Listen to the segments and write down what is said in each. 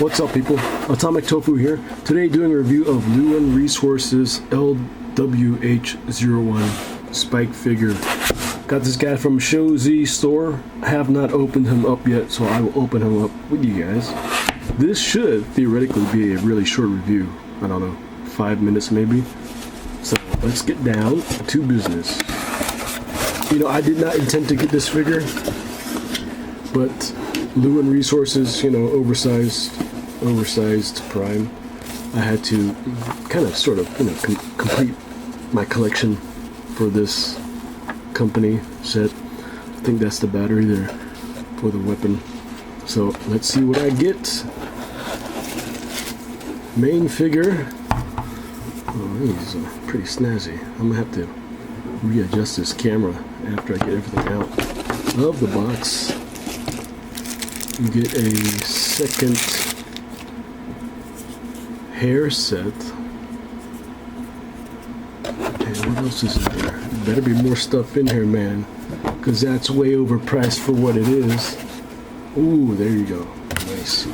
What's up, people? Atomic Tofu here. Today doing a review of Lewin Resources LWH-01 spike figure. Got this guy from Show Z store. Have not opened him up yet, so I will open him up with you guys. This should theoretically be a really short review. I don't know, 5 minutes maybe. So let's get down to business. You know, I did not intend to get this figure, but Lewin Resources, you know, oversized prime. I had to kind of sort of, you know, complete my collection for this company set. I think that's the battery there for the weapon. So let's see what I get. Main figure. Oh, he's pretty snazzy. I'm gonna have to readjust this camera after I get everything out of the box. You get a second hair set. And what else is in there? Better be more stuff in here, man, because that's way overpriced for what it is. Ooh, there you go. Nice.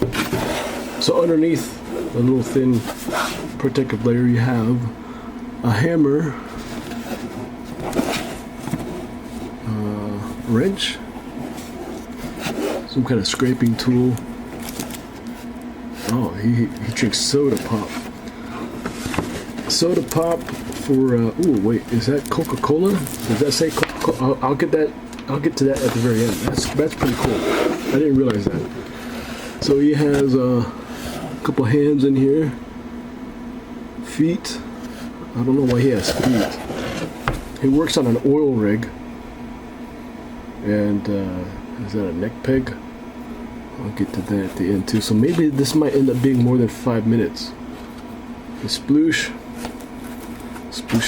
So underneath a little thin protective layer, you have a hammer, wrench, some kind of scraping tool. Oh, he drinks soda pop. Soda pop for ooh, wait, is that Coca-Cola? Does that say Coca-Cola? I'll get that. I'll get to that at the very end. That's pretty cool. I didn't realize that. So he has a couple hands in here. Feet. I don't know why he has feet. He works on an oil rig. And is that a neck peg? I'll get to that at the end too. So maybe this might end up being more than 5 minutes. The sploosh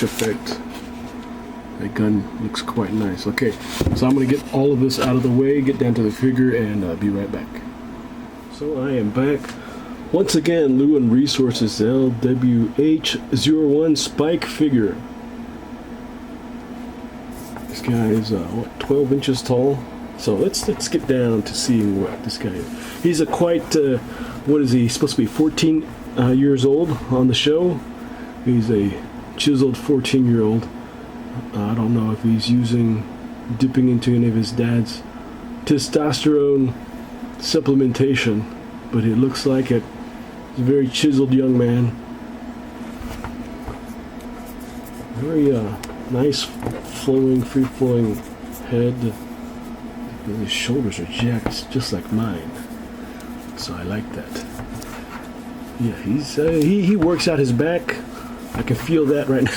effect. That gun looks quite nice. Okay, so I'm gonna get all of this out of the way, get down to the figure, and be right back. So I am back. Once again, Lewin Resources LWH-01 spike figure. This guy is what, 12 inches tall. So let's get down to seeing what this guy is. He's a quite what is he supposed to be? 14 years old on the show. He's a chiseled 14-year-old. I don't know if he's dipping into any of his dad's testosterone supplementation, but it looks like it. He's a very chiseled young man. Very nice, flowing, free-flowing head. His shoulders are jacked just like mine, so I like that. Yeah, he works out his back. I can feel that right now.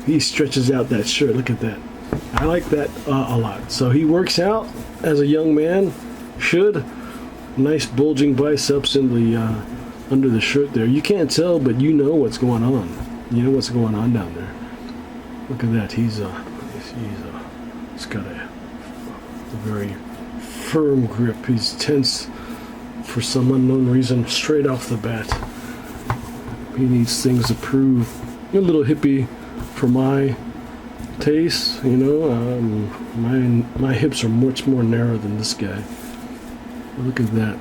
He stretches out that shirt. Look at that. I like that a lot. So he works out as a young man should. Nice bulging biceps in the under the shirt there. You can't tell, but you know what's going on. You know what's going on down there. Look at that. He's got a very firm grip. He's tense for some unknown reason straight off the bat. He needs things to prove. A little hippie for my taste, you know. My hips are much more narrow than this guy. Look at that.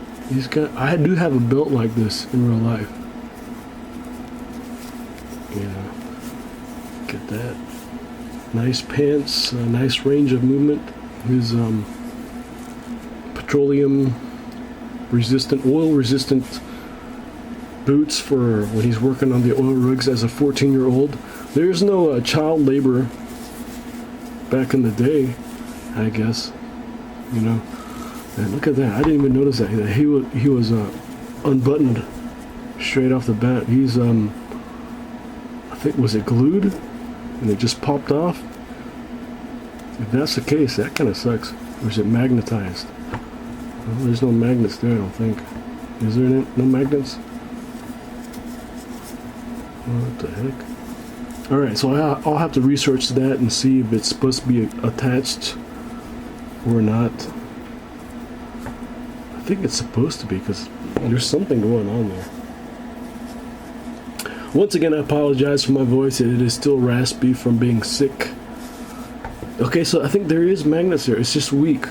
I do have a belt like this in real life. Yeah. Look at that. Nice pants, nice range of movement. His petroleum resistant, oil resistant boots for when he's working on the oil rigs as a 14-year-old. There's no child labor back in the day, I guess. You know. And look at that. I didn't even notice that he was unbuttoned straight off the bat. He's I think, was it glued and it just popped off? If that's the case, that kind of sucks. Or is it magnetized? Well, there's no magnets there, I don't think. Is there no magnets? What the heck? Alright, so I'll have to research that and see if it's supposed to be attached or not. I think it's supposed to be, because there's something going on there. Once again, I apologize for my voice. It is still raspy from being sick. Okay, so I think there is magnets there. It's just weak.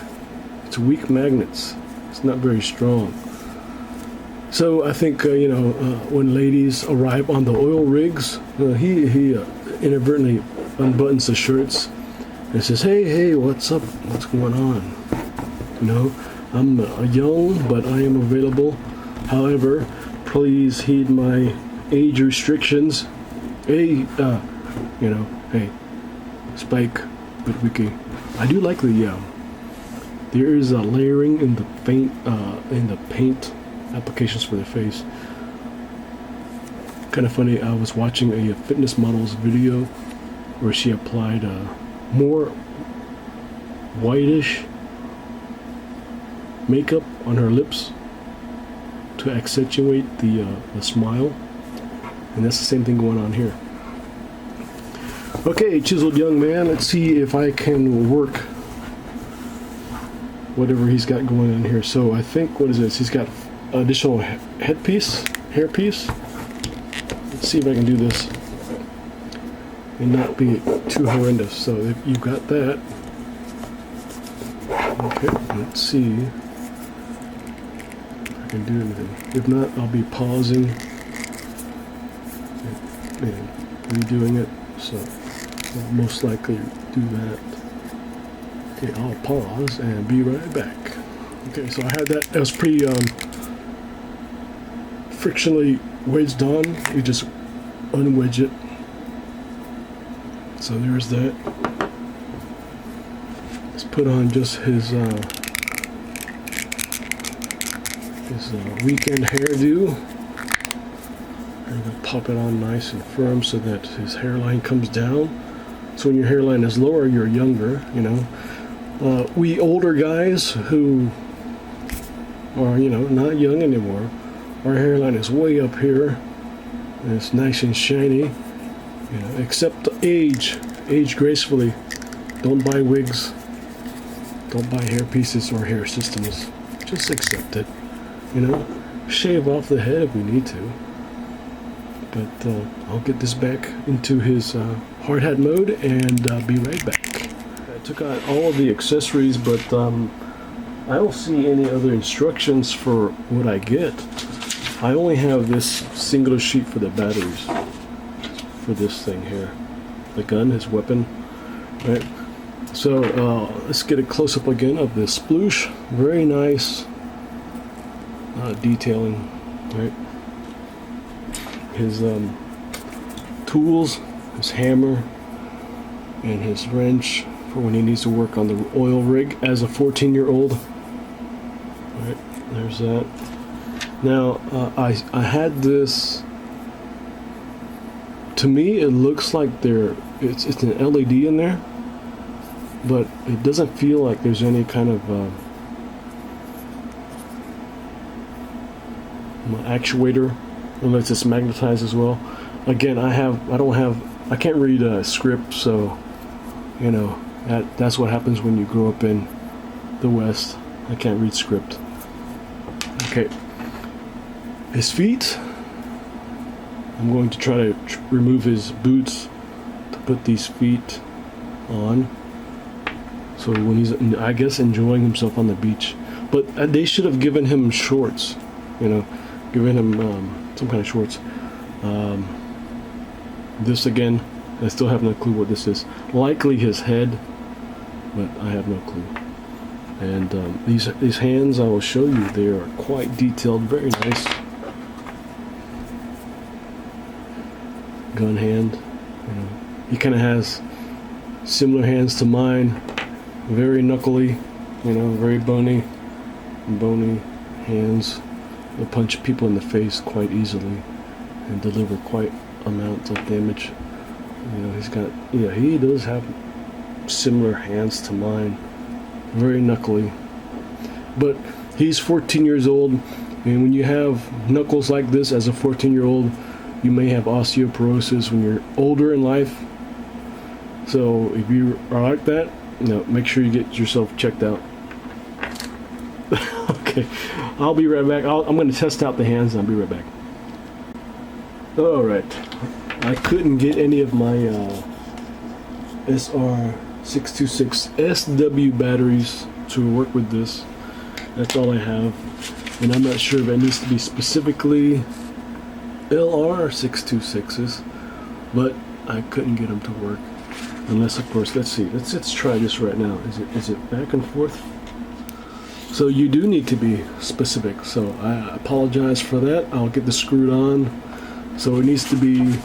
It's weak magnets. It's not very strong. So I think when ladies arrive on the oil rigs, he inadvertently unbuttons the shirts and says, "Hey, what's up? What's going on? I'm young, but I am available. However, please heed my age restrictions. Hey, hey, Spike, Witwicky. I do like there is a layering in the paint applications for the face. Kind of funny. I was watching a fitness model's video where she applied more whitish makeup on her lips to accentuate the smile, and that's the same thing going on here. Okay, chiseled young man, let's see if I can work whatever he's got going on here. So I think, what is this? He's got additional hairpiece. Let's see if I can do this and not be too horrendous. So if you've got that, okay, let's see if I can do anything. If not, I'll be pausing and redoing it. So I'll most likely do that. Okay, I'll pause and be right back. Okay, so I had that. That was pretty frictionally wedged on. You just unwedge it. So there's that. Let's put on just his weekend hairdo. I'm gonna pop it on nice and firm so that his hairline comes down. So when your hairline is lower, you're younger. We older guys who are not young anymore, our hairline is way up here and it's nice and shiny. Accept age gracefully. Don't buy wigs, don't buy hair pieces or hair systems. Just accept it. Shave off the head if we need to. But I'll get this back into his hard hat mode and be right back. I took out all of the accessories, but I don't see any other instructions for what I get. I only have this singular sheet for the batteries for this thing here. The gun, his weapon, right? So let's get a close-up again of the sploosh. Very nice detailing, right? His tools, his hammer, and his wrench for when he needs to work on the oil rig as a 14-year-old. Right, there's that. Now, I had this. To me, it looks like it's an LED in there, but it doesn't feel like there's any kind of actuator, unless it's magnetized as well. Again, I can't read a script, so that's what happens when you grow up in the West. I can't read script. Okay, his feet. I'm going to try to remove his boots to put these feet on. So when he's, I guess, enjoying himself on the beach, but they should have given him shorts. Given him some kind of shorts. This again, I still have no clue what this is. Likely his head, but I have no clue. And these hands, I will show you. They are quite detailed, very nice. Gun hand. He kind of has similar hands to mine. Very knuckly, very bony hands. Will punch people in the face quite easily and deliver quite amounts of damage. He does have similar hands to mine. Very knuckly. But he's 14 years old, and when you have knuckles like this as a 14-year-old, you may have osteoporosis when you're older in life. So if you are like that, make sure you get yourself checked out. Okay, I'll be right back. I'm going to test out the hands and I'll be right back. Alright, I couldn't get any of my SR626 SW batteries to work with this. That's all I have. And I'm not sure if it needs to be specifically LR626s, but I couldn't get them to work. Unless, of course, let's see. Let's try this right now. Is it back and forth? So you do need to be specific. So I apologize for that. I'll get this screwed on. So it needs to be,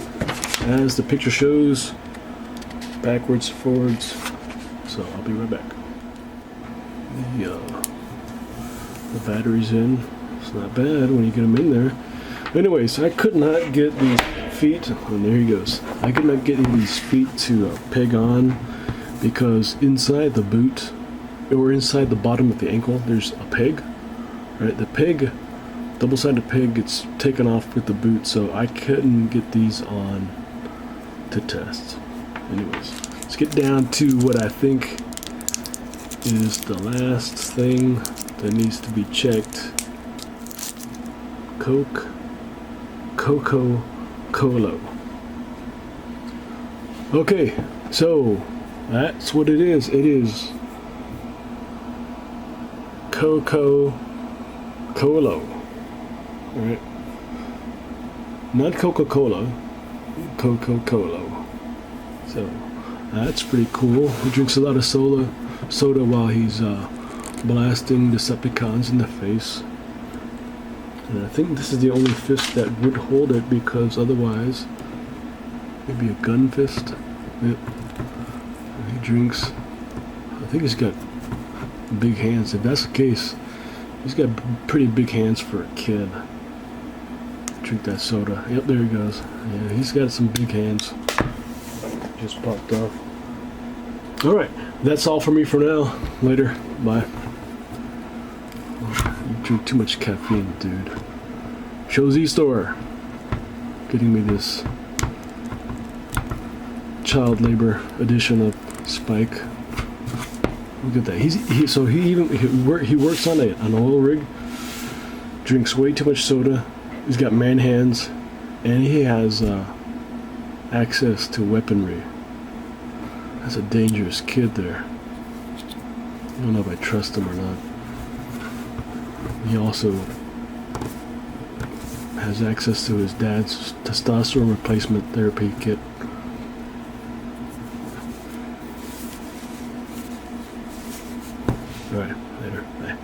as the picture shows, backwards, forwards. So I'll be right back. The battery's in. It's not bad when you get them in there. Anyways, I could not get these feet, and there he goes. I could not get these feet to peg on because inside the boot, or inside the bottom of the ankle, there's a peg. Right, the peg, double-sided peg, gets taken off with the boot, so I couldn't get these on to test. Anyways, let's get down to what I think is the last thing that needs to be checked. Coca-Cola. Okay, so that's what it is. It is Coca-Cola. Alright. Not Coca-Cola. Coca-Cola. So that's pretty cool. He drinks a lot of soda while he's blasting Decepticons in the face. And I think this is the only fist that would hold it, because otherwise maybe a gun fist. Yep. He drinks. I think he's got big hands. If that's the case, he's got pretty big hands for a kid. Drink that soda. Yep, there he goes. Yeah, he's got some big hands. Just popped off. Alright, that's all for me for now. Later. Bye. You drink too much caffeine, dude. Show Z Store getting me this child labor edition of Spike. Look at that. He works on an oil rig. Drinks way too much soda. He's got man hands, and he has access to weaponry. That's a dangerous kid there. I don't know if I trust him or not. He also has access to his dad's testosterone replacement therapy kit. Alright, later. Bye.